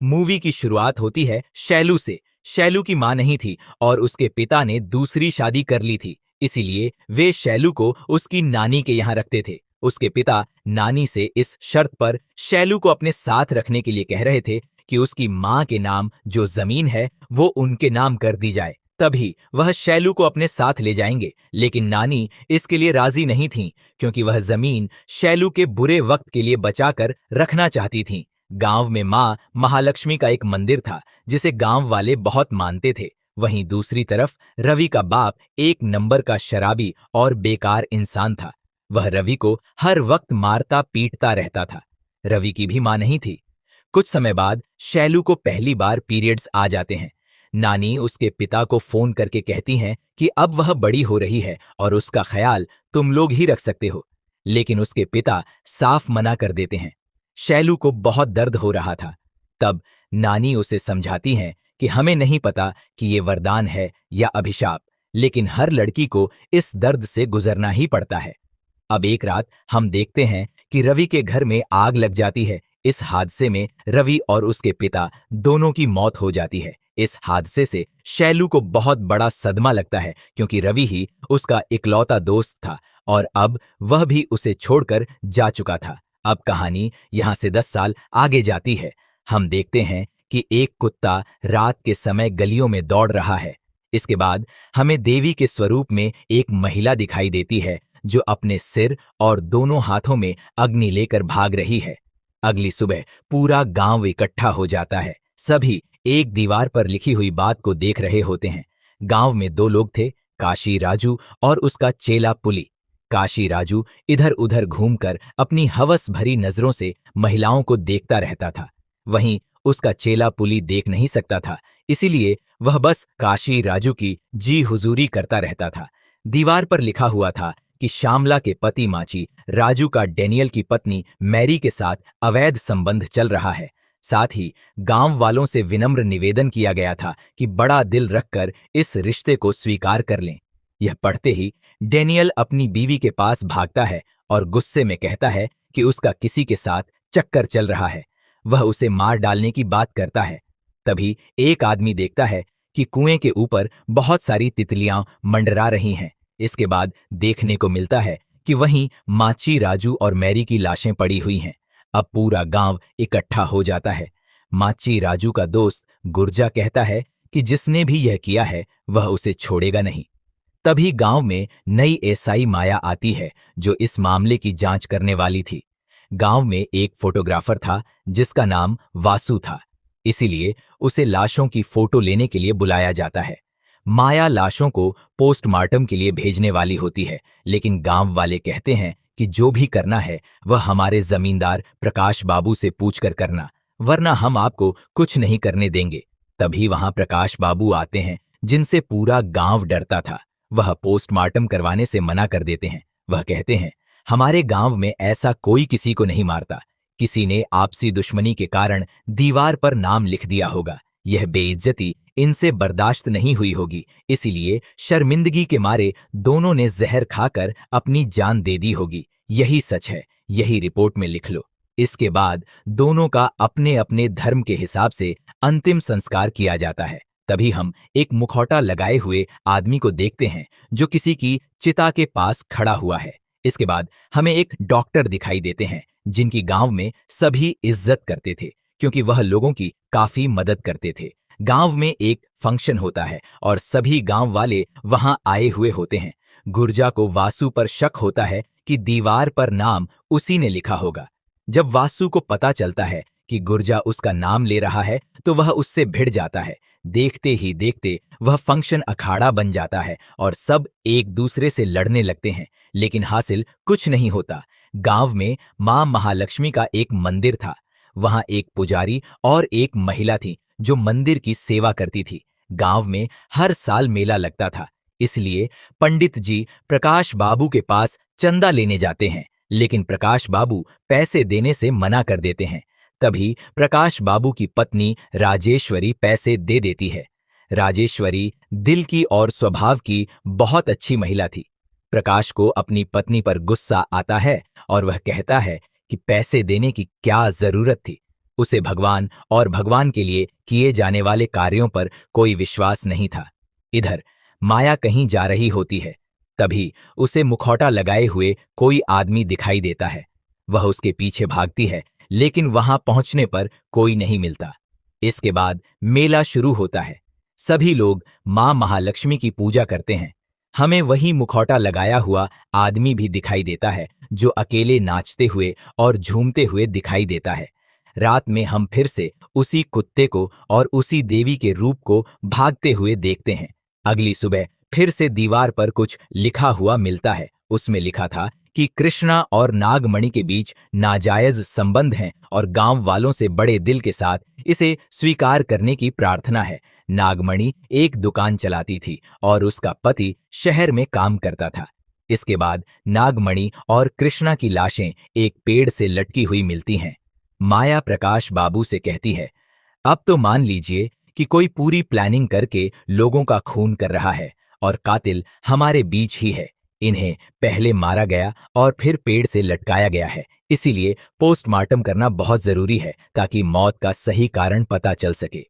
Movie की शुरुआत होती है शैलू से। शैलू की मां नहीं थी और उसके पिता ने दूसरी शादी कर ली थी, इसीलिए वे शैलू को उसकी नानी के यहाँ रखते थे। उसके पिता नानी से इस शर्त पर शैलू को अपने साथ रखने के लिए कह रहे थे कि उसकी मां के नाम जो जमीन है वो उनके नाम कर दी जाए, तभी वह शैलू को अपने साथ ले जाएंगे। लेकिन नानी इसके लिए राजी नहीं थी, क्योंकि वह जमीन शैलू के बुरे वक्त के लिए बचाकर रखना चाहती थी। गांव में मां महालक्ष्मी का एक मंदिर था जिसे गांव वाले बहुत मानते थे। वहीं दूसरी तरफ रवि का बाप एक नंबर का शराबी और बेकार इंसान था। वह रवि को हर वक्त मारता पीटता रहता था। रवि की भी मां नहीं थी। कुछ समय बाद शैलू को पहली बार पीरियड्स आ जाते हैं। नानी उसके पिता को फोन करके कहती हैं कि अब वह बड़ी हो रही है और उसका ख्याल तुम लोग ही रख सकते हो। लेकिन उसके पिता साफ मना कर देते हैं। शैलू को बहुत दर्द हो रहा था। तब नानी उसे समझाती हैं कि हमें नहीं पता कि ये वरदान है या अभिशाप, लेकिन हर लड़की को इस दर्द से गुजरना ही पड़ता है। अब एक रात हम देखते हैं कि रवि के घर में आग लग जाती है। इस हादसे में रवि और उसके पिता दोनों की मौत हो जाती है। इस हादसे से शैलू को बहुत बड़ा सदमा लगता है, क्योंकि रवि ही उसका इकलौता दोस्त था और अब वह भी उसे छोड़कर जा चुका था। अब कहानी यहां से 10 साल आगे जाती है। हम देखते हैं कि एक कुत्ता रात के समय गलियों में दौड़ रहा है। इसके बाद हमें देवी के स्वरूप में एक महिला दिखाई देती है जो अपने सिर और दोनों हाथों में अग्नि लेकर भाग रही है। अगली सुबह पूरा गांव इकट्ठा हो जाता है। सभी एक दीवार पर लिखी हुई बात को देख रहे होते हैं। गांव में 2 लोग थे, काशी राजू और उसका चेला पुली। काशी राजू इधर उधर घूमकर अपनी हवस भरी नजरों से महिलाओं को देखता रहता था। वहीं उसका चेला पुली देख नहीं सकता था, इसीलिए वह बस काशी राजू की जी हुजूरी करता रहता था। दीवार पर लिखा हुआ था कि श्यामला के पति माची राजू का डेनियल की पत्नी मैरी के साथ अवैध संबंध चल रहा है। साथ ही गांव वालों से विनम्र निवेदन किया गया था कि बड़ा दिल रखकर इस रिश्ते को स्वीकार कर लें। यह पढ़ते ही डेनियल अपनी बीवी के पास भागता है और गुस्से में कहता है कि उसका किसी के साथ चक्कर चल रहा है। वह उसे मार डालने की बात करता है। तभी एक आदमी देखता है कि कुएं के ऊपर बहुत सारी तितलियां मंडरा रही हैं। इसके बाद देखने को मिलता है कि वहीं माची राजू और मैरी की लाशें पड़ी हुई हैं। अब पूरा गांव इकट्ठा हो जाता है। माची राजू का दोस्त गुर्जा कहता है कि जिसने भी यह किया है वह उसे छोड़ेगा नहीं। तभी गांव में नई एसआई माया आती है जो इस मामले की जांच करने वाली थी। गांव में एक फोटोग्राफर था जिसका नाम वासु था, इसीलिए उसे लाशों की फोटो लेने के लिए बुलाया जाता है। माया लाशों को पोस्टमार्टम के लिए भेजने वाली होती है, लेकिन गांव वाले कहते हैं कि जो भी करना है वह हमारे जमींदार प्रकाश बाबू से पूछकर करना, वरना हम आपको कुछ नहीं करने देंगे। तभी वहां प्रकाश बाबू आते हैं जिनसे पूरा गांव डरता था। वह पोस्टमार्टम करवाने से मना कर देते हैं। वह कहते हैं, हमारे गांव में ऐसा कोई किसी को नहीं मारता। किसी ने आपसी दुश्मनी के कारण दीवार पर नाम लिख दिया होगा। यह बेइज्जती इनसे बर्दाश्त नहीं हुई होगी, इसीलिए शर्मिंदगी के मारे दोनों ने जहर खाकर अपनी जान दे दी होगी। यही सच है, यही रिपोर्ट में लिख लो। इसके बाद दोनों का अपने अपने धर्म के हिसाब से अंतिम संस्कार किया जाता है। तभी हम एक मुखौटा लगाए हुए आदमी को देखते हैं जो किसी की चिता के पास खड़ा हुआ है। इसके बाद हमें एक डॉक्टर दिखाई देते हैं जिनकी गांव में सभी इज्जत करते थे, क्योंकि वह लोगों की काफी मदद करते थे। गांव में एक फंक्शन होता है और सभी गांव वाले वहां आए हुए होते हैं। गुर्जा को वासु पर शक होता है कि दीवार पर नाम उसी ने लिखा होगा। जब वासु को पता चलता है कि गुर्जा उसका नाम ले रहा है तो वह उससे भिड़ जाता है। देखते ही देखते वह फंक्शन अखाड़ा बन जाता है और सब एक दूसरे से लड़ने लगते हैं, लेकिन हासिल कुछ नहीं होता। गांव में मां महालक्ष्मी का एक मंदिर था। वहां एक पुजारी और एक महिला थी जो मंदिर की सेवा करती थी। गांव में हर साल मेला लगता था, इसलिए पंडित जी प्रकाश बाबू के पास चंदा लेने जाते हैं, लेकिन प्रकाश बाबू पैसे देने से मना कर देते हैं। तभी प्रकाश बाबू की पत्नी राजेश्वरी पैसे दे देती है। राजेश्वरी दिल की और स्वभाव की बहुत अच्छी महिला थी। प्रकाश को अपनी पत्नी पर गुस्सा आता है और वह कहता है कि पैसे देने की क्या जरूरत थी। उसे भगवान और भगवान के लिए किए जाने वाले कार्यों पर कोई विश्वास नहीं था। इधर माया कहीं जा रही होती है, तभी उसे मुखौटा लगाए हुए कोई आदमी दिखाई देता है। वह उसके पीछे भागती है, लेकिन वहां पहुंचने पर कोई नहीं मिलता। इसके बाद मेला शुरू होता है। सभी लोग मां महालक्ष्मी की पूजा करते हैं। हमें वही मुखौटा लगाया हुआ आदमी भी दिखाई देता है, जो अकेले नाचते हुए और झूमते हुए दिखाई देता है। रात में हम फिर से उसी कुत्ते को और उसी देवी के रूप को भागते हुए देखते हैं। अगली सुबह फिर से दीवार पर कुछ लिखा हुआ मिलता है। उसमें लिखा था कि कृष्णा और नागमणि के बीच नाजायज संबंध हैं और गांव वालों से बड़े दिल के साथ इसे स्वीकार करने की प्रार्थना है। नागमणि एक दुकान चलाती थी और उसका पति शहर में काम करता था। इसके बाद नागमणि और कृष्णा की लाशें एक पेड़ से लटकी हुई मिलती हैं। माया प्रकाश बाबू से कहती है, अब तो मान लीजिए कि कोई पूरी प्लानिंग करके लोगों का खून कर रहा है और कातिल हमारे बीच ही है। इन्हें पहले मारा गया और फिर पेड़ से लटकाया गया है, इसीलिए पोस्टमार्टम करना बहुत जरूरी है ताकि मौत का सही कारण पता चल सके।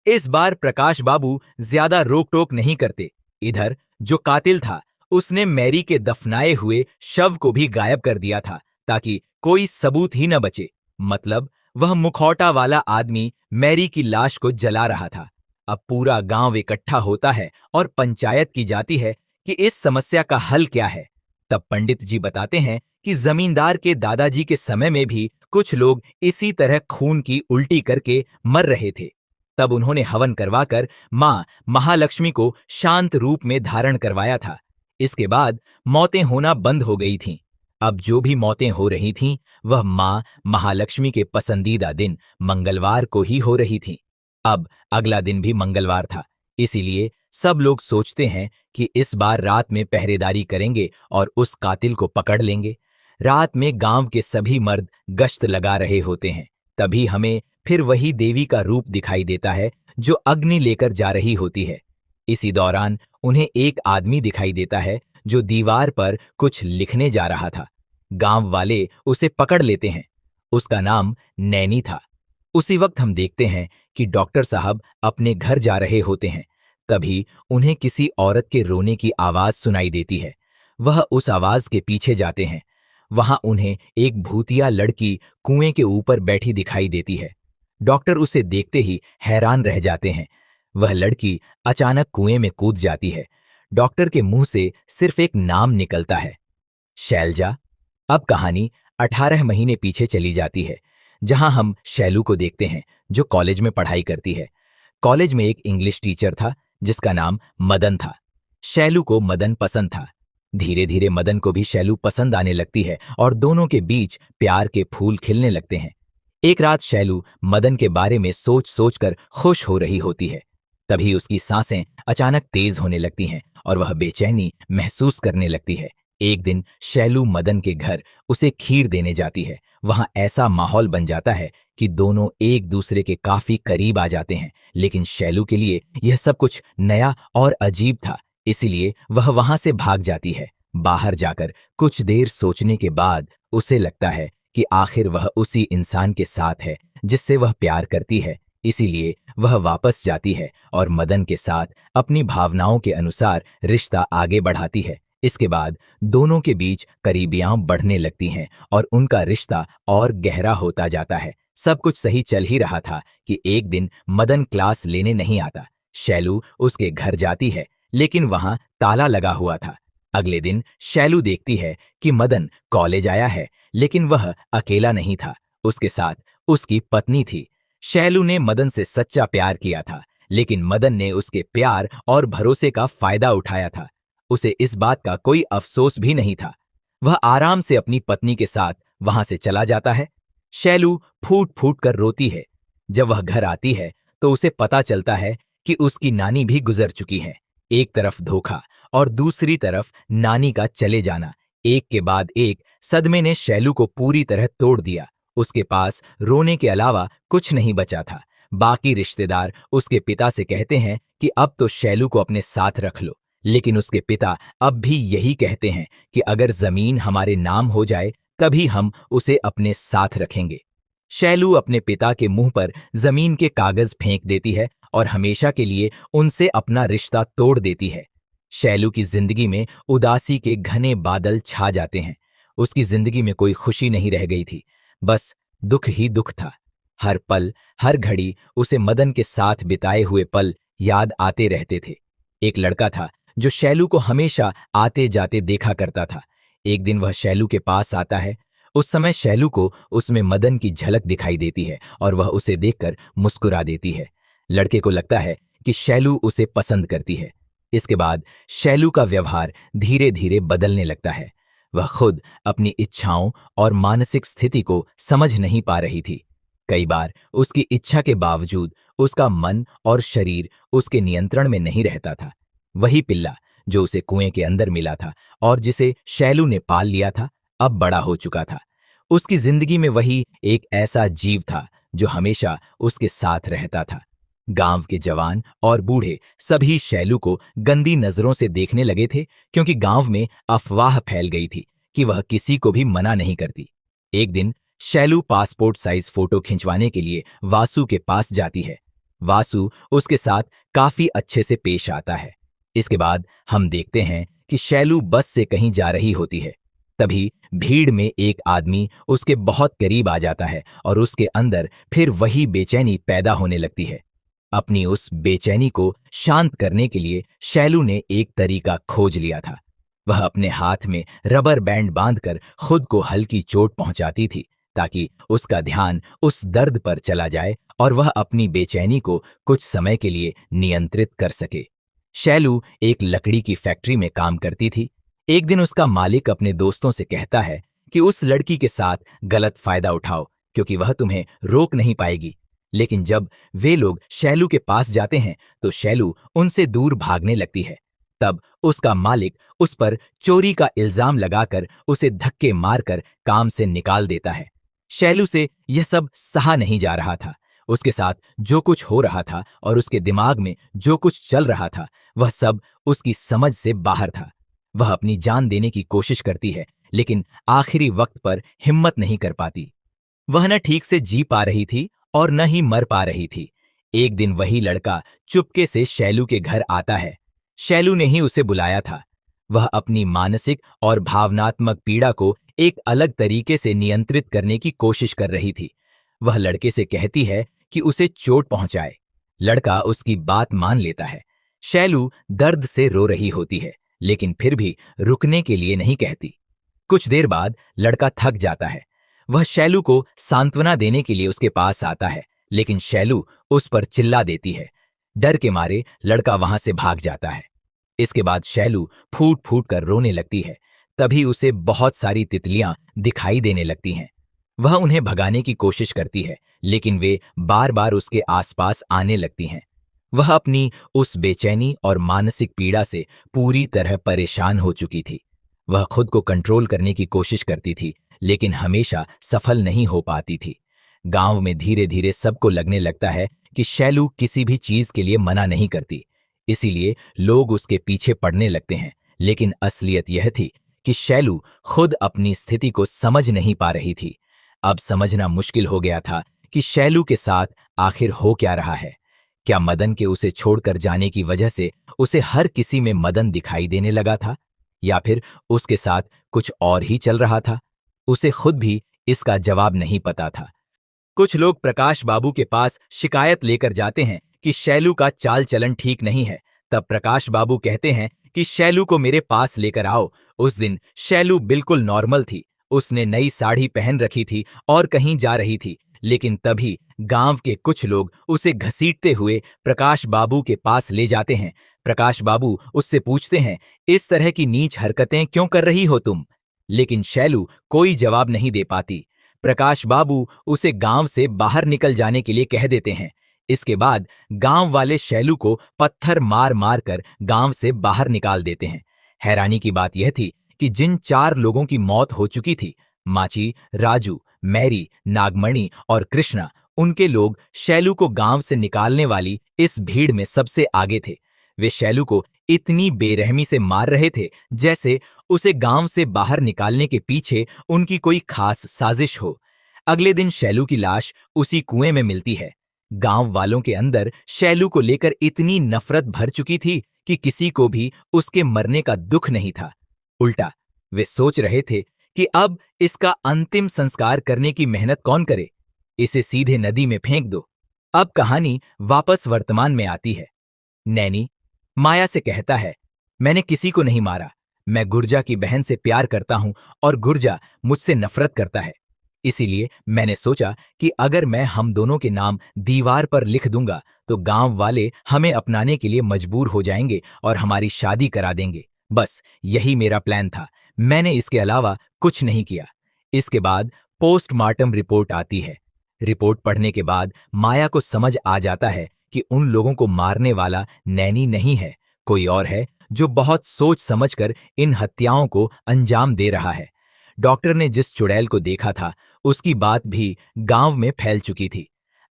इस बार प्रकाश बाबू ज्यादा रोक टोक नहीं करते। इधर जो कातिल था उसने मैरी के दफनाए हुए शव को भी गायब कर दिया था ताकि कोई सबूत ही न बचे। मतलब वह मुखौटा वाला आदमी मैरी की लाश को जला रहा था। अब पूरा गांव इकट्ठा होता है और पंचायत की जाती है कि इस समस्या का हल क्या है। तब पंडित जी बताते हैं कि जमींदार के दादाजी के समय में भी कुछ लोग इसी तरह खून की उल्टी करके मर रहे थे। तब उन्होंने हवन करवाकर मां महालक्ष्मी को शांत रूप में धारण करवाया था। इसके बाद मौतें होना बंद हो गई थीं। अब जो भी मौतें हो रही थीं, वह मां महालक्ष्मी के पसंदीदा दिन मंगलवार को ही हो रही थीं। अब अगला दिन भी मंगलवार था, इसीलिए सब लोग सोचते हैं कि इस बार रात में पहरेदारी करेंगे और उस कातिल को पकड़ लेंगे। रात में गांव के सभी मर्द गश्त लगा रहे होते हैं। तभी हमें फिर वही देवी का रूप दिखाई देता है जो अग्नि लेकर जा रही होती है। इसी दौरान उन्हें एक आदमी दिखाई देता है जो दीवार पर कुछ लिखने जा रहा था। गांव वाले उसे पकड़ लेते हैं। उसका नाम नैनी था। उसी वक्त हम देखते हैं कि डॉक्टर साहब अपने घर जा रहे होते हैं। तभी उन्हें किसी औरत के रोने की आवाज सुनाई देती है। वह उस आवाज के पीछे जाते हैं। वहां उन्हें एक भूतिया लड़की कुएं के ऊपर बैठी दिखाई देती है। डॉक्टर उसे देखते ही हैरान रह जाते हैं। वह लड़की अचानक कुएं में कूद जाती है। डॉक्टर के मुंह से सिर्फ एक नाम निकलता है, शैलजा। अब कहानी 18 महीने पीछे चली जाती है, जहां हम शैलू को देखते हैं जो कॉलेज में पढ़ाई करती है। कॉलेज में एक इंग्लिश टीचर था जिसका नाम मदन था। शैलू को मदन पसंद था। धीरे धीरे मदन को भी शैलू पसंद आने लगती है और दोनों के बीच प्यार के फूल खिलने लगते हैं। एक रात शैलू मदन के बारे में सोच सोच कर खुश हो रही होती है। तभी उसकी सांसें अचानक तेज होने लगती हैं और वह बेचैनी महसूस करने लगती है। एक दिन शैलू मदन के घर उसे खीर देने जाती है। वहां ऐसा माहौल बन जाता है कि दोनों एक दूसरे के काफी करीब आ जाते हैं, लेकिन शैलू के लिए यह सब कुछ नया और अजीब था, इसीलिए वह वहां से भाग जाती है। बाहर जाकर कुछ देर सोचने के बाद उसे लगता है कि आखिर वह उसी इंसान के साथ है जिससे वह प्यार करती है, इसीलिए वह वापस जाती है और मदन के साथ अपनी भावनाओं के अनुसार रिश्ता आगे बढ़ाती है। इसके बाद दोनों के बीच करीबियां बढ़ने लगती हैं और उनका रिश्ता और गहरा होता जाता है। सब कुछ सही चल ही रहा था कि एक दिन मदन क्लास लेने नहीं आता। शैलू उसके घर जाती है, लेकिन वहां ताला लगा हुआ था। अगले दिन शैलू देखती है कि मदन कॉलेज आया है, लेकिन वह अकेला नहीं था, उसके साथ उसकी पत्नी थी। शैलू ने मदन से सच्चा प्यार किया था, लेकिन मदन ने उसके प्यार और भरोसे का फायदा उठाया था। उसे इस बात का कोई अफसोस भी नहीं था। वह आराम से अपनी पत्नी के साथ वहां से चला जाता है। शैलू फूट फूट कर रोती है। जब वह घर आती है तो उसे पता चलता है कि उसकी नानी भी गुजर चुकी है। एक तरफ धोखा और दूसरी तरफ नानी का चले जाना। एक के बाद एक सदमे ने शैलू को पूरी तरह तोड़ दिया। उसके पास रोने के अलावा कुछ नहीं बचा था। बाकी रिश्तेदार उसके पिता से कहते हैं कि अब तो शैलू को अपने साथ रख लो, लेकिन उसके पिता अब भी यही कहते हैं कि अगर जमीन हमारे नाम हो जाए तभी हम उसे अपने साथ रखेंगे। शैलू अपने पिता के मुंह पर जमीन के कागज फेंक देती है और हमेशा के लिए उनसे अपना रिश्ता तोड़ देती है। शैलू की जिंदगी में उदासी के घने बादल छा जाते हैं। उसकी जिंदगी में कोई खुशी नहीं रह गई थी, बस दुख ही दुख था। हर पल, हर घड़ी उसे मदन के साथ बिताए हुए पल याद आते रहते थे। एक लड़का था जो शैलू को हमेशा आते जाते देखा करता था। एक दिन वह शैलू के पास आता है। उस समय शैलू को उसमें मदन की झलक दिखाई देती है और वह उसे देखकर मुस्कुरा देती है। लड़के को लगता है कि शैलू उसे पसंद करती है। इसके बाद शैलू का व्यवहार धीरे धीरे बदलने लगता है। वह खुद अपनी इच्छाओं और मानसिक स्थिति को समझ नहीं पा रही थी। कई बार उसकी इच्छा के बावजूद उसका मन और शरीर उसके नियंत्रण में नहीं रहता था। वही पिल्ला जो उसे कुएं के अंदर मिला था और जिसे शैलू ने पाल लिया था, अब बड़ा हो चुका था। उसकी जिंदगी में वही एक ऐसा जीव था जो हमेशा उसके साथ रहता था। गांव के जवान और बूढ़े सभी शैलू को गंदी नजरों से देखने लगे थे, क्योंकि गांव में अफवाह फैल गई थी कि वह किसी को भी मना नहीं करती। एक दिन शैलू पासपोर्ट साइज फोटो खिंचवाने के लिए वासु के पास जाती है। वासु उसके साथ काफी अच्छे से पेश आता है। इसके बाद हम देखते हैं कि शैलू बस से कहीं जा रही होती है। तभी भीड़ में एक आदमी उसके बहुत करीब आ जाता है और उसके अंदर फिर वही बेचैनी पैदा होने लगती है। अपनी उस बेचैनी को शांत करने के लिए शैलू ने एक तरीका खोज लिया था। वह अपने हाथ में रबर बैंड बांधकर खुद को हल्की चोट पहुंचाती थी, ताकि उसका ध्यान उस दर्द पर चला जाए और वह अपनी बेचैनी को कुछ समय के लिए नियंत्रित कर सके। शैलू एक लकड़ी की फैक्ट्री में काम करती थी। एक दिन उसका मालिक अपने दोस्तों से कहता है कि उस लड़की के साथ गलत फायदा उठाओ, क्योंकि वह तुम्हें रोक नहीं पाएगी। लेकिन जब वे लोग शैलू के पास जाते हैं तो शैलू उनसे दूर भागने लगती है। तब उसका मालिक उस पर चोरी का इल्जाम लगाकर उसे धक्के मारकर काम से निकाल देता है। शैलू से यह सब सहा नहीं जा रहा था। उसके साथ जो कुछ हो रहा था और उसके दिमाग में जो कुछ चल रहा था, वह सब उसकी समझ से बाहर था। वह अपनी जान देने की कोशिश करती है, लेकिन आखिरी वक्त पर हिम्मत नहीं कर पाती। वह न ठीक से जी पा रही थी और न ही मर पा रही थी। एक दिन वही लड़का चुपके से शैलू के घर आता है। शैलू ने ही उसे बुलाया था। वह अपनी मानसिक और भावनात्मक पीड़ा को एक अलग तरीके से नियंत्रित करने की कोशिश कर रही थी। वह लड़के से कहती है कि उसे चोट पहुंचाए। लड़का उसकी बात मान लेता है। शैलू दर्द से रो रही होती है, लेकिन फिर भी रुकने के लिए नहीं कहती। कुछ देर बाद लड़का थक जाता है। वह शैलू को सांत्वना देने के लिए उसके पास आता है, लेकिन शैलू उस पर चिल्ला देती है। डर के मारे लड़का वहां से भाग जाता है। इसके बाद शैलू फूट फूट कर रोने लगती है। तभी उसे बहुत सारी तितलियां दिखाई देने लगती हैं। वह उन्हें भगाने की कोशिश करती है, लेकिन वे बार बार उसके आसपास आने लगती हैं। वह अपनी उस बेचैनी और मानसिक पीड़ा से पूरी तरह परेशान हो चुकी थी। वह खुद को कंट्रोल करने की कोशिश करती थी, लेकिन हमेशा सफल नहीं हो पाती थी। गांव में धीरे धीरे सबको लगने लगता है कि शैलू किसी भी चीज के लिए मना नहीं करती, इसीलिए लोग उसके पीछे पड़ने लगते हैं। लेकिन असलियत यह थी कि शैलू खुद अपनी स्थिति को समझ नहीं पा रही थी। अब समझना मुश्किल हो गया था कि शैलू के साथ आखिर हो क्या रहा है। क्या मदन के उसे छोड़कर जाने की वजह से उसे हर किसी में मदन दिखाई देने लगा था, या फिर उसके साथ कुछ और ही चल रहा था? उसे खुद भी इसका जवाब नहीं पता था। कुछ लोग प्रकाश बाबू के पास शिकायत लेकर जाते हैं कि शैलू का चाल चलन ठीक नहीं है। तब प्रकाश बाबू कहते हैं कि शैलू को मेरे पास लेकर आओ। उस दिन शैलू बिल्कुल नॉर्मल थी। उसने नई साड़ी पहन रखी थी और कहीं जा रही थी। लेकिन तभी गांव के कुछ लोग उसे घसीटते हुए प्रकाश बाबू के पास ले जाते हैं। प्रकाश बाबू उससे पूछते हैं, इस तरह की नीच हरकतें क्यों कर रही हो तुम? लेकिन शैलू कोई जवाब नहीं दे पाती। प्रकाश बाबू उसे गांव से बाहर निकल जाने के लिए कह देते हैं। इसके बाद गांव वाले शैलू को पत्थर मार मार कर गांव से बाहर निकाल देते हैं। हैरानी की बात यह थी कि जिन 4 लोगों की मौत हो चुकी थी, माची, राजू, मैरी, नागमणि और कृष्णा, उनके लोग शैलू को गांव से निकालने वाली इस भीड़ में सबसे आगे थे। वे शैलू को इतनी बेरहमी से मार रहे थे जैसे उसे गांव से बाहर निकालने के पीछे उनकी कोई खास साजिश हो। अगले दिन शैलू की लाश उसी कुएं में मिलती है। गांव वालों के अंदर शैलू को लेकर इतनी नफरत भर चुकी थी कि किसी को भी उसके मरने का दुख नहीं था। उल्टा वे सोच रहे थे कि अब इसका अंतिम संस्कार करने की मेहनत कौन करे, इसे सीधे नदी में फेंक दो। अब कहानी वापस वर्तमान में आती है। नैनी माया से कहता है, मैंने किसी को नहीं मारा, मैं गुर्जा की बहन से प्यार करता हूं और गुर्जा मुझसे नफरत करता है। इसीलिए मैंने सोचा कि अगर मैं हम दोनों के नाम दीवार पर लिख दूंगा तो गांव वाले हमें अपनाने के लिए मजबूर हो जाएंगे और हमारी शादी करा देंगे। बस यही मेरा प्लान था, मैंने इसके अलावा कुछ नहीं किया। इसके बाद पोस्टमार्टम रिपोर्ट आती है। रिपोर्ट पढ़ने के बाद माया को समझ आ जाता है कि उन लोगों को मारने वाला नैनी नहीं है, कोई और है जो बहुत सोच समझकर इन हत्याओं को अंजाम दे रहा है। डॉक्टर ने जिस चुड़ैल को देखा था उसकी बात भी गांव में फैल चुकी थी।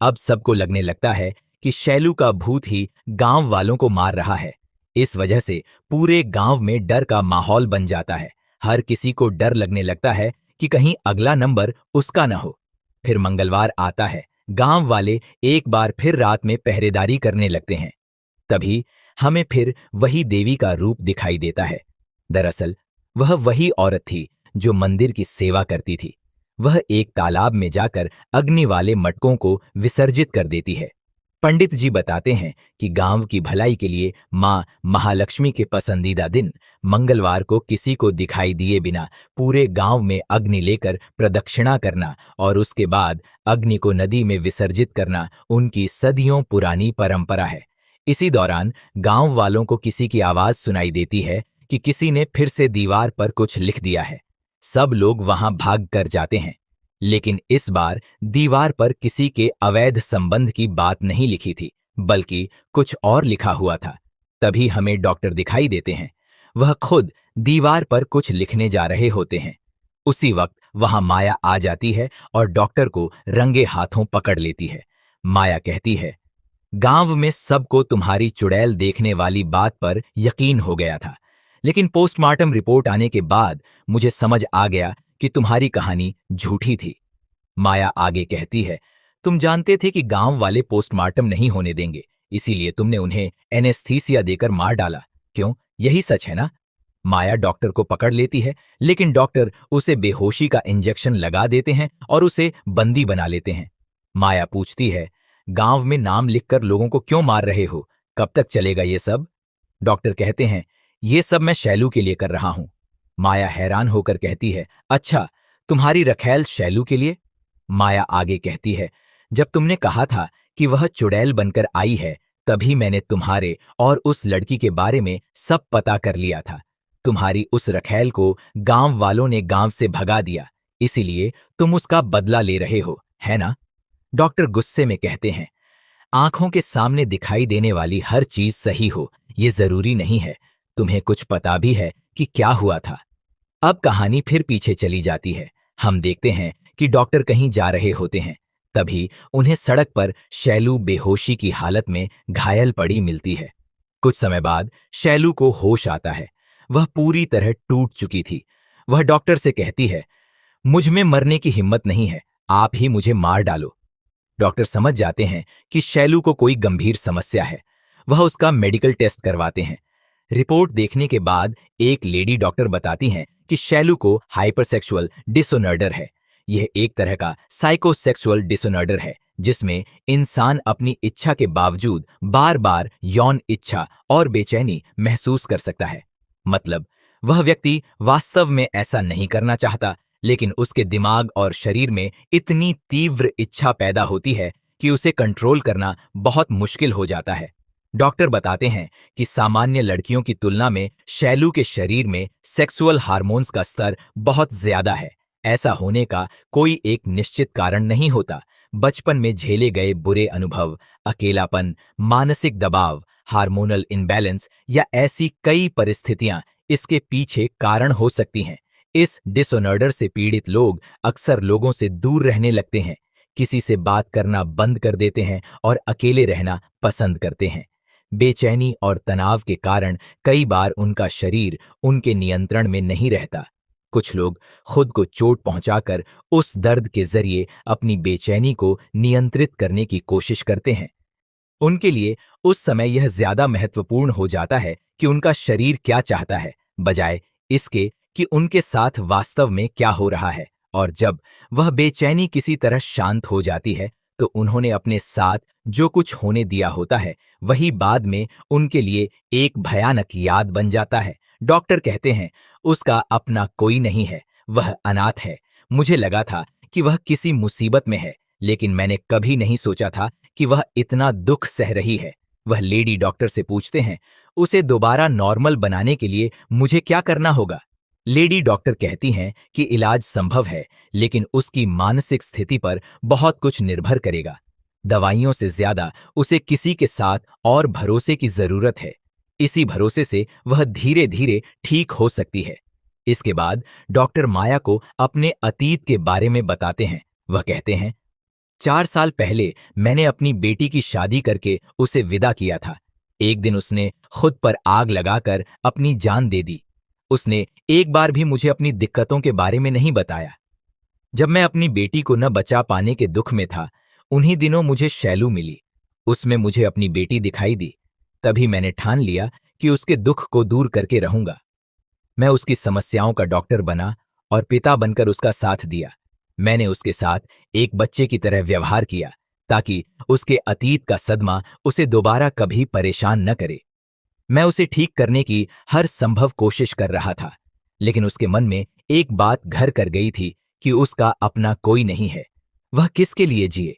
अब सबको लगने लगता है कि शैलू का भूत ही गांव वालों को मार रहा है। इस वजह से पूरे गांव में डर का माहौल बन जाता है। हर किसी को डर लगने लगता है कि कहीं अगला नंबर उसका न हो। फिर मंगलवार आता है। गांव वाले एक बार फिर रात में पहरेदारी करने लगते हैं। तभी हमें फिर वही देवी का रूप दिखाई देता है। दरअसल वह वही औरत थी जो मंदिर की सेवा करती थी। वह एक तालाब में जाकर अग्नि वाले मटकों को विसर्जित कर देती है। पंडित जी बताते हैं कि गांव की भलाई के लिए मां महालक्ष्मी के पसंदीदा दिन मंगलवार को किसी को दिखाई दिए बिना पूरे गांव में अग्नि लेकर प्रदक्षिणा करना और उसके बाद अग्नि को नदी में विसर्जित करना उनकी सदियों पुरानी परंपरा है। इसी दौरान गांव वालों को किसी की आवाज सुनाई देती है कि किसी ने फिर से दीवार पर कुछ लिख दिया है। सब लोग वहां भाग कर जाते हैं, लेकिन इस बार दीवार पर किसी के अवैध संबंध की बात नहीं लिखी थी, बल्कि कुछ और लिखा हुआ था। तभी हमें डॉक्टर दिखाई देते हैं। वह खुद दीवार पर कुछ लिखने जा रहे होते हैं। उसी वक्त वहां माया आ जाती है और डॉक्टर को रंगे हाथों पकड़ लेती है। माया कहती है, गांव में सबको तुम्हारी चुड़ैल देखने वाली बात पर यकीन हो गया था, लेकिन पोस्टमार्टम रिपोर्ट आने के बाद मुझे समझ आ गया कि तुम्हारी कहानी झूठी थी। माया आगे कहती है, तुम जानते थे कि गांव वाले पोस्टमार्टम नहीं होने देंगे, इसीलिए तुमने उन्हें एनेस्थीसिया देकर मार डाला। क्यों, यही सच है ना? माया डॉक्टर को पकड़ लेती है, लेकिन डॉक्टर उसे बेहोशी का इंजेक्शन लगा देते हैं और उसे बंदी बना लेते हैं। माया पूछती है, गांव में नाम लिखकर लोगों को क्यों मार रहे हो? कब तक चलेगा ये सब? डॉक्टर कहते हैं, ये सब मैं शैलू के लिए कर रहा हूं। माया हैरान होकर कहती है, अच्छा, तुम्हारी रखैल शैलू के लिए? माया आगे कहती है, जब तुमने कहा था कि वह चुड़ैल बनकर आई है, तभी मैंने तुम्हारे और उस लड़की के बारे में सब पता कर लिया था। तुम्हारी उस रखैल को गांव वालों ने गांव से भगा दिया, इसीलिए तुम उसका बदला ले रहे हो, है ना? डॉक्टर गुस्से में कहते हैं, आंखों के सामने दिखाई देने वाली हर चीज सही हो, ये जरूरी नहीं है। तुम्हें कुछ पता भी है कि क्या हुआ था। अब कहानी फिर पीछे चली जाती है। हम देखते हैं कि डॉक्टर कहीं जा रहे होते हैं। तभी उन्हें सड़क पर शैलू बेहोशी की हालत में घायल पड़ी मिलती है। कुछ समय बाद शैलू को होश आता है। वह पूरी तरह टूट चुकी थी। वह डॉक्टर से कहती है, मुझ में मरने की हिम्मत नहीं है, आप ही मुझे मार डालो। डॉक्टर समझ जाते हैं कि शैलू को कोई गंभीर समस्या है। वह उसका मेडिकल टेस्ट करवाते हैं। रिपोर्ट देखने के बाद एक लेडी डॉक्टर बताती हैं कि शैलू को हाइपरसेक्सुअल डिसऑर्डर है। यह एक तरह का साइकोसेक्सुअल डिसऑर्डर है, जिसमें इंसान अपनी इच्छा के बावजूद बार बार यौन इच्छा और बेचैनी महसूस कर सकता है। मतलब वह व्यक्ति वास्तव में ऐसा नहीं करना चाहता, लेकिन उसके दिमाग और शरीर में इतनी तीव्र इच्छा पैदा होती है कि उसे कंट्रोल करना बहुत मुश्किल हो जाता है। डॉक्टर बताते हैं कि सामान्य लड़कियों की तुलना में शैलू के शरीर में सेक्सुअल हार्मोन्स का स्तर बहुत ज्यादा है। ऐसा होने का कोई एक निश्चित कारण नहीं होता। बचपन में झेले गए बुरे अनुभव, अकेलापन, मानसिक दबाव, हार्मोनल इनबैलेंस या ऐसी कई परिस्थितियां इसके पीछे कारण हो सकती हैं। इस डिसऑर्डर से पीड़ित लोग अक्सर लोगों से दूर रहने लगते हैं, किसी से बात करना बंद कर देते हैं और अकेले रहना पसंद करते हैं। बेचैनी और तनाव के कारण कई बार उनका शरीर उनके नियंत्रण में नहीं रहता। कुछ लोग खुद को चोट पहुंचाकर उस दर्द के जरिए अपनी बेचैनी को नियंत्रित करने की कोशिश करते हैं। उनके लिए उस समय यह ज्यादा महत्वपूर्ण हो जाता है कि उनका शरीर क्या चाहता है, बजाय इसके कि उनके साथ वास्तव में क्या हो रहा है। और जब वह बेचैनी किसी तरह शांत हो जाती है, तो उन्होंने अपने साथ जो कुछ होने दिया होता है, वही बाद में उनके लिए एक भयानक याद बन जाता है। डॉक्टर कहते हैं, उसका अपना कोई नहीं है, वह अनाथ है। मुझे लगा था कि वह किसी मुसीबत में है, लेकिन मैंने कभी नहीं सोचा था कि वह इतना दुख सह रही है। वह लेडी डॉक्टर से पूछते हैं, उसे दोबारा नॉर्मल बनाने के लिए मुझे क्या करना होगा? लेडी डॉक्टर कहती हैं कि इलाज संभव है, लेकिन उसकी मानसिक स्थिति पर बहुत कुछ निर्भर करेगा। दवाइयों से ज्यादा उसे किसी के साथ और भरोसे की जरूरत है। इसी भरोसे से वह धीरे धीरे ठीक हो सकती है। इसके बाद डॉक्टर माया को अपने अतीत के बारे में बताते हैं। वह कहते हैं, 4 साल पहले मैंने अपनी बेटी की शादी करके उसे विदा किया था। एक दिन उसने खुद पर आग लगाकर अपनी जान दे दी। उसने एक बार भी मुझे अपनी दिक्कतों के बारे में नहीं बताया। जब मैं अपनी बेटी को न बचा पाने के दुख में था, उन्हीं दिनों मुझे शैलू मिली। उसमें मुझे अपनी बेटी दिखाई दी। तभी मैंने ठान लिया कि उसके दुख को दूर करके रहूंगा। मैं उसकी समस्याओं का डॉक्टर बना और पिता बनकर उसका साथ दिया। मैंने उसके साथ एक बच्चे की तरह व्यवहार किया, ताकि उसके अतीत का सदमा उसे दोबारा कभी परेशान न करे। मैं उसे ठीक करने की हर संभव कोशिश कर रहा था, लेकिन उसके मन में एक बात घर कर गई थी कि उसका अपना कोई नहीं है। वह किसके लिए जिए?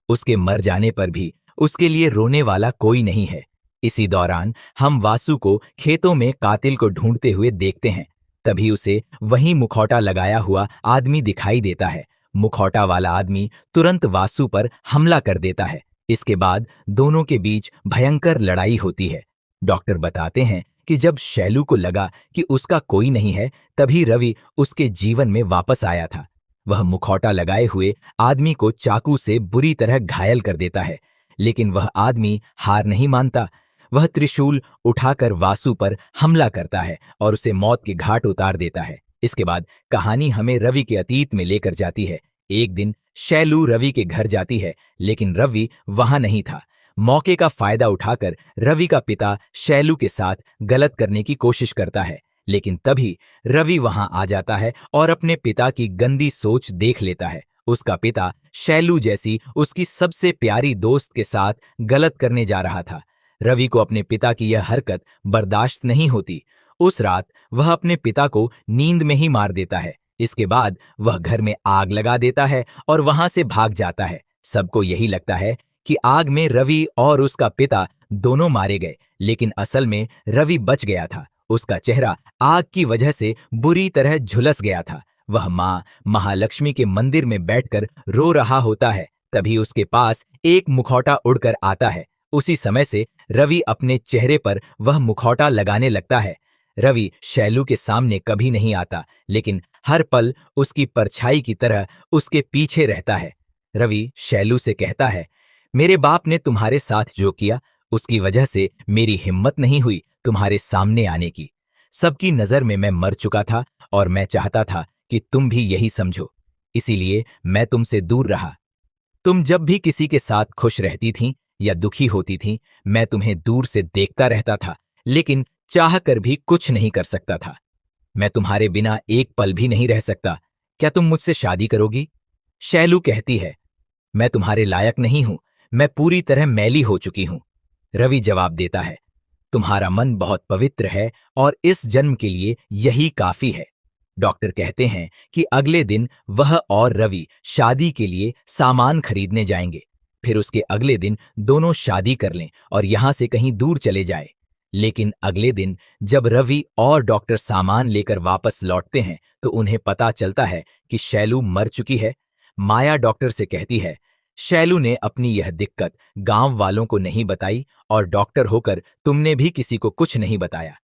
उसके मर जाने पर भी उसके लिए रोने वाला कोई नहीं है। इसी दौरान हम वासु को खेतों में कातिल को ढूंढते हुए देखते हैं। तभी उसे वहीं मुखौटा लगाया हुआ आदमी दिखाई देता है। मुखौटा वाला आदमी तुरंत वासु पर हमला कर देता है। इसके बाद दोनों के बीच भयंकर लड़ाई होती है। डॉक्टर बताते हैं कि जब शैलू को लगा कि उसका कोई नहीं है, तभी रवि उसके जीवन में वापस आया था। वह मुखौटा लगाए हुए आदमी को चाकू से बुरी तरह घायल कर देता है, लेकिन वह आदमी हार नहीं मानता। वह त्रिशूल उठाकर वासु पर हमला करता है और उसे मौत के घाट उतार देता है। इसके बाद कहानी हमें रवि के अतीत में लेकर जाती है। एक दिन शैलू रवि के घर जाती है, लेकिन रवि वहां नहीं था। मौके का फायदा उठाकर रवि का पिता शैलू के साथ गलत करने की कोशिश करता है, लेकिन तभी रवि वहां आ जाता है और अपने पिता की गंदी सोच देख लेता है। उसका पिता शैलू जैसी उसकी सबसे प्यारी दोस्त के साथ गलत करने जा रहा था। रवि को अपने पिता की यह हरकत बर्दाश्त नहीं होती। उस रात वह अपने पिता को नींद में ही मार देता है। इसके बाद वह घर में आग लगा देता है और वहां से भाग जाता है। सबको यही लगता है कि आग में रवि और उसका पिता दोनों मारे गए, लेकिन असल में रवि बच गया था। उसका चेहरा आग की वजह से बुरी तरह झुलस गया था। वह मां महालक्ष्मी के मंदिर में बैठकर रो रहा होता है। तभी उसके पास एक मुखौटा उड़कर आता है। उसी समय से रवि अपने चेहरे पर वह मुखौटा लगाने लगता है। रवि शैलू के सामने कभी नहीं आता, लेकिन हर पल उसकी परछाई की तरह उसके पीछे रहता है। रवि शैलू से कहता है, मेरे बाप ने तुम्हारे साथ जो किया, उसकी वजह से मेरी हिम्मत नहीं हुई तुम्हारे सामने आने की। सबकी नजर में मैं मर चुका था और मैं चाहता था कि तुम भी यही समझो, इसीलिए मैं तुमसे दूर रहा। तुम जब भी किसी के साथ खुश रहती थीं या दुखी होती थीं, मैं तुम्हें दूर से देखता रहता था, लेकिन चाह कर भी कुछ नहीं कर सकता था। मैं तुम्हारे बिना एक पल भी नहीं रह सकता। क्या तुम मुझसे शादी करोगी? शैलू कहती है, मैं तुम्हारे लायक नहीं हूं, मैं पूरी तरह मैली हो चुकी हूं। रवि जवाब देता है, तुम्हारा मन बहुत पवित्र है और इस जन्म के लिए यही काफी है। डॉक्टर कहते हैं कि अगले दिन वह और रवि शादी के लिए सामान खरीदने जाएंगे। फिर उसके अगले दिन दोनों शादी कर लें और यहां से कहीं दूर चले जाए। लेकिन अगले दिन जब रवि और डॉक्टर सामान लेकर वापस लौटते हैं, तो उन्हें पता चलता है कि शैलू मर चुकी है। माया डॉक्टर से कहती है, शैलू ने अपनी यह दिक्कत गांव वालों को नहीं बताई और डॉक्टर होकर तुमने भी किसी को कुछ नहीं बताया।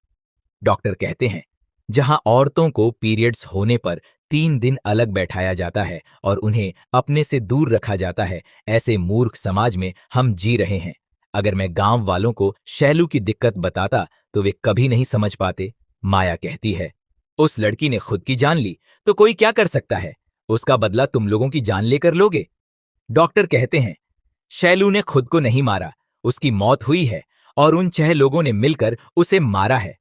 डॉक्टर कहते हैं, जहां औरतों को पीरियड्स होने पर 3 दिन अलग बैठाया जाता है और उन्हें अपने से दूर रखा जाता है, ऐसे मूर्ख समाज में हम जी रहे हैं। अगर मैं गांव वालों को शैलू की दिक्कत बताता तो वे कभी नहीं समझ पाते। माया कहती है, उस लड़की ने खुद की जान ली तो कोई क्या कर सकता है, उसका बदला तुम लोगों की जान लेकर लोगे। डॉक्टर कहते हैं, शैलू ने खुद को नहीं मारा, उसकी मौत हुई है और उन 6 लोगों ने मिलकर उसे मारा है।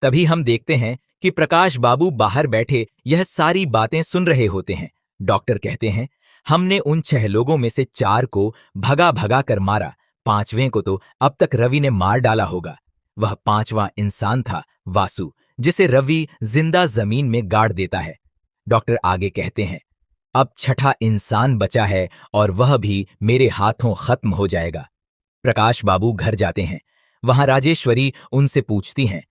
तभी हम देखते हैं कि प्रकाश बाबू बाहर बैठे यह सारी बातें सुन रहे होते हैं। डॉक्टर कहते हैं, हमने उन 6 लोगों में से 4 को भगा भगा कर मारा, 5वें को तो अब तक रवि ने मार डाला होगा। वह 5वां इंसान था वासु, जिसे रवि जिंदा जमीन में गाड़ देता है। डॉक्टर आगे कहते हैं, अब 6ठा इंसान बचा है और वह भी मेरे हाथों खत्म हो जाएगा। प्रकाश बाबू घर जाते हैं। वहां राजेश्वरी उनसे पूछती हैं,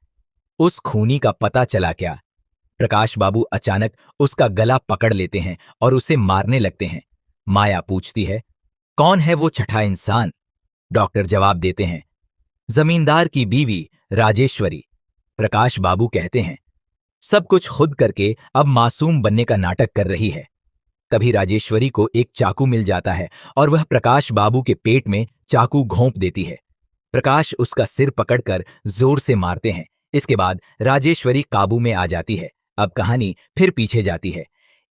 उस खूनी का पता चला क्या? प्रकाश बाबू अचानक उसका गला पकड़ लेते हैं और उसे मारने लगते हैं। माया पूछती है, कौन है वो 6ठा इंसान? डॉक्टर जवाब देते हैं, जमींदार की बीवी राजेश्वरी। प्रकाश बाबू कहते हैं, सब कुछ खुद करके अब मासूम बनने का नाटक कर रही है। तभी राजेश्वरी को एक चाकू मिल जाता है और वह प्रकाश बाबू के पेट में चाकू घोंप देती है। प्रकाश उसका सिर पकड़कर जोर से मारते हैं। इसके बाद राजेश्वरी काबू में आ जाती है। अब कहानी फिर पीछे जाती है।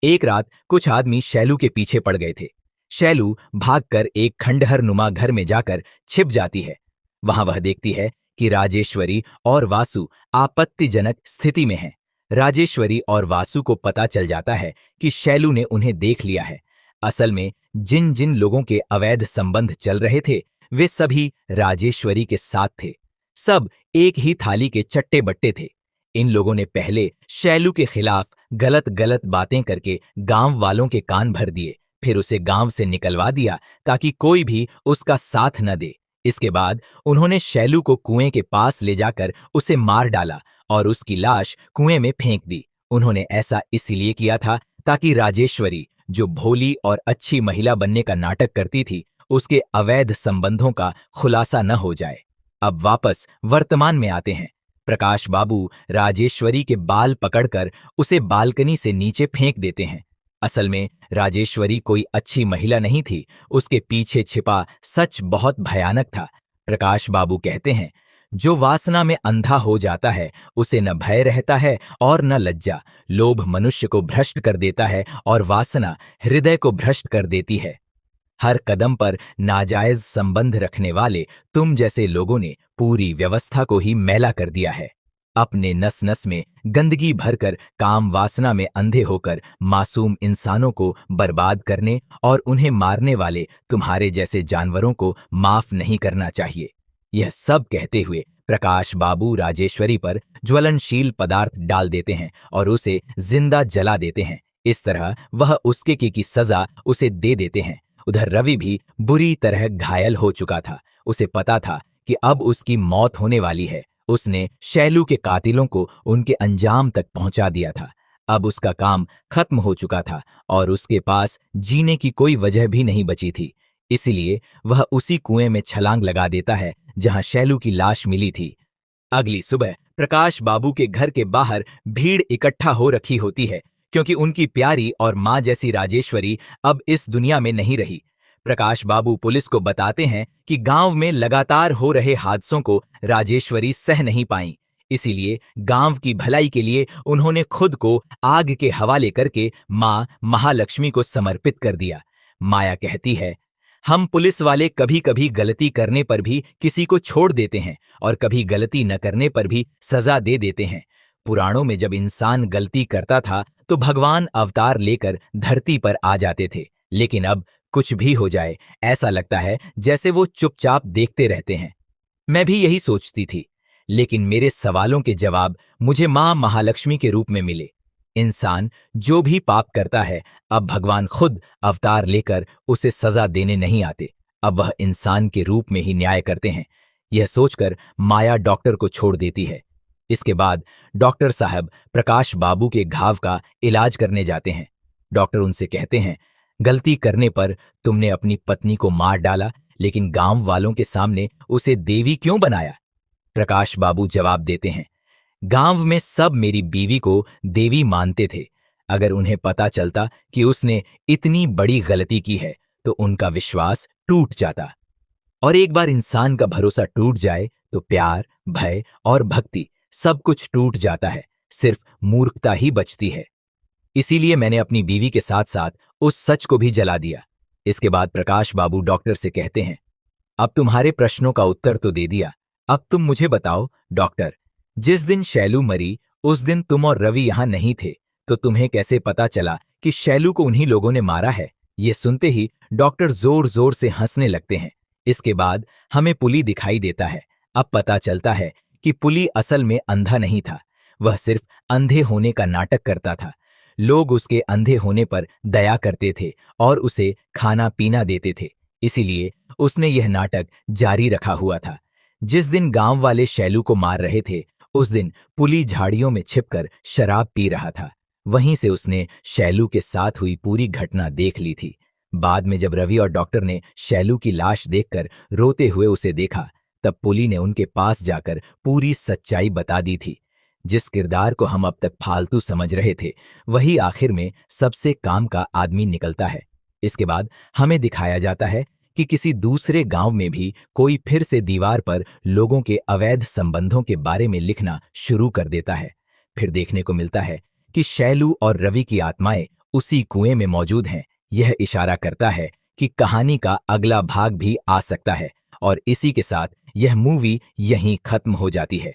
एक रात कुछ आदमी शैलू के पीछे पड़ गए थे। शैलू भागकर एक खंडहर नुमा घर में जाकर छिप जाती है। वहां वह देखती है कि राजेश्वरी और वासु आपत्तिजनक स्थिति में हैं। राजेश्वरी और वासु को पता चल जाता है कि शैलू ने उन्हें देख लिया है। असल में जिन जिन लोगों के अवैध संबंध चल रहे थे वे सभी राजेश्वरी के साथ थे। सब एक ही थाली के चट्टे बट्टे थे। इन लोगों ने पहले शैलू के खिलाफ गलत गलत बातें करके गांव वालों के कान भर दिए, फिर उसे गांव से निकलवा दिया ताकि कोई भी उसका साथ न दे। इसके बाद उन्होंने शैलू को कुएं के पास ले जाकर उसे मार डाला और उसकी लाश कुएं में फेंक दी। उन्होंने ऐसा इसलिए किया था ताकि राजेश्वरी, जो भोली और अच्छी महिला बनने का नाटक करती थी, उसके अवैध संबंधों का खुलासा न हो जाए। अब वापस वर्तमान में आते हैं। प्रकाश बाबू राजेश्वरी के बाल पकड़कर उसे बालकनी से नीचे फेंक देते हैं। असल में राजेश्वरी कोई अच्छी महिला नहीं थी, उसके पीछे छिपा सच बहुत भयानक था। प्रकाश बाबू कहते हैं, जो वासना में अंधा हो जाता है उसे न भय रहता है और न लज्जा। लोभ मनुष्य को भ्रष्ट कर देता है और वासना हृदय को भ्रष्ट कर देती है। हर कदम पर नाजायज संबंध रखने वाले तुम जैसे लोगों ने पूरी व्यवस्था को ही मैला कर दिया है। अपने नस नस में गंदगी भरकर काम वासना में अंधे होकर मासूम इंसानों को बर्बाद करने और उन्हें मारने वाले तुम्हारे जैसे जानवरों को माफ नहीं करना चाहिए। यह सब कहते हुए प्रकाश बाबू राजेश्वरी पर ज्वलनशील पदार्थ डाल देते हैं और उसे जिंदा जला देते हैं। इस तरह वह उसके की सजा उसे दे देते हैं। उधर रवि भी बुरी तरह घायल हो चुका था। उसे पता था कि अब उसकी मौत होने वाली है। उसने शैलू के कातिलों को उनके अंजाम तक पहुंचा दिया था। अब उसका काम खत्म हो चुका था और उसके पास जीने की कोई वजह भी नहीं बची थी। इसलिए वह उसी कुएं में छलांग लगा देता है जहां शैलू की लाश मिली थी। अगली सुबह प्रकाश बाबू के घर के बाहर भीड़ इकट्ठा हो रखी होती है, क्योंकि उनकी प्यारी और मां जैसी राजेश्वरी अब इस दुनिया में नहीं रही। प्रकाश बाबू पुलिस को बताते हैं कि गांव में लगातार हो रहे हादसों को राजेश्वरी सह नहीं पाई। इसीलिए गांव की भलाई के लिए उन्होंने खुद को आग के हवाले करके मां महालक्ष्मी को समर्पित कर दिया। माया कहती है, हम पुलिस वाले कभी कभी गलती करने पर भी किसी को छोड़ देते हैं और कभी गलती न करने पर भी सजा दे देते हैं। पुराणों में जब इंसान गलती करता था तो भगवान अवतार लेकर धरती पर आ जाते थे, लेकिन अब कुछ भी हो जाए ऐसा लगता है जैसे वो चुपचाप देखते रहते हैं। मैं भी यही सोचती थी, लेकिन मेरे सवालों के जवाब मुझे मां महालक्ष्मी के रूप में मिले। इंसान जो भी पाप करता है, अब भगवान खुद अवतार लेकर उसे सजा देने नहीं आते, अब वह इंसान के रूप में ही न्याय करते हैं। यह सोचकर माया डॉक्टर को छोड़ देती है। इसके बाद डॉक्टर साहब प्रकाश बाबू के घाव का इलाज करने जाते हैं। डॉक्टर उनसे कहते हैं, गलती करने पर तुमने अपनी पत्नी को मार डाला, लेकिन गांव वालों के सामने उसे देवी क्यों बनाया? प्रकाश बाबू जवाब देते हैं, गांव में सब मेरी बीवी को देवी मानते थे। अगर उन्हें पता चलता कि उसने इतनी बड़ी गलती की है तो उनका विश्वास टूट जाता। और एक बार इंसान का भरोसा टूट जाए तो प्यार, भय और भक्ति सब कुछ टूट जाता है। सिर्फ मूर्खता ही बचती है। इसीलिए मैंने अपनी बीवी के साथ साथ उस सच को भी जला दिया। इसके बाद प्रकाश बाबू डॉक्टर से कहते हैं, अब तुम्हारे प्रश्नों का उत्तर तो दे दिया, अब तुम मुझे बताओ डॉक्टर, जिस दिन शैलू मरी उस दिन तुम और रवि यहां नहीं थे, तो तुम्हें कैसे पता चला कि शैलू को उन्हीं लोगों ने मारा है? ये सुनते ही डॉक्टर जोर जोर से हंसने लगते हैं। इसके बाद हमें पुली दिखाई देता है। अब पता चलता है कि पुली असल में अंधा नहीं था, वह सिर्फ अंधे होने का नाटक करता था। लोग उसके अंधे होने पर दया करते थे और उसे खाना पीना देते थे, इसीलिए उसने यह नाटक जारी रखा हुआ था। जिस दिन गांव वाले शैलू को मार रहे थे, उस दिन पुली झाड़ियों में छिपकर शराब पी रहा था। वहीं से उसने शैलू के साथ हुई पूरी घटना देख ली थी। बाद में जब रवि और डॉक्टर ने शैलू की लाश देखकर रोते हुए उसे देखा, तब पुली ने उनके पास जाकर पूरी सच्चाई बता दी थी। जिस किरदार को हम अब तक फालतू समझ रहे थे, वही आखिर में सबसे काम का आदमी निकलता है। इसके बाद हमें दिखाया जाता है कि किसी दूसरे गांव में भी कोई फिर से दीवार पर लोगों के अवैध संबंधों के बारे में लिखना शुरू कर देता है। फिर देखने को मिलता है कि शैलू और रवि की आत्माएं उसी कुएं में मौजूद हैं। यह इशारा करता है कि कहानी का अगला भाग भी आ सकता है और इसी के साथ यह मूवी यहीं खत्म हो जाती है।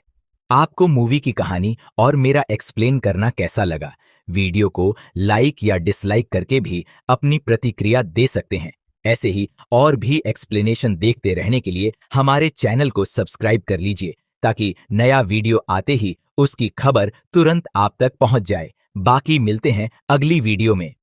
आपको मूवी की कहानी और मेरा एक्सप्लेन करना कैसा लगा? वीडियो को लाइक या डिसलाइक करके भी अपनी प्रतिक्रिया दे सकते हैं। ऐसे ही और भी एक्सप्लेनेशन देखते रहने के लिए हमारे चैनल को सब्सक्राइब कर लीजिए, ताकि नया वीडियो आते ही उसकी खबर तुरंत आप तक पहुंच जाए। बाकी मिलते हैं अगली वीडियो में।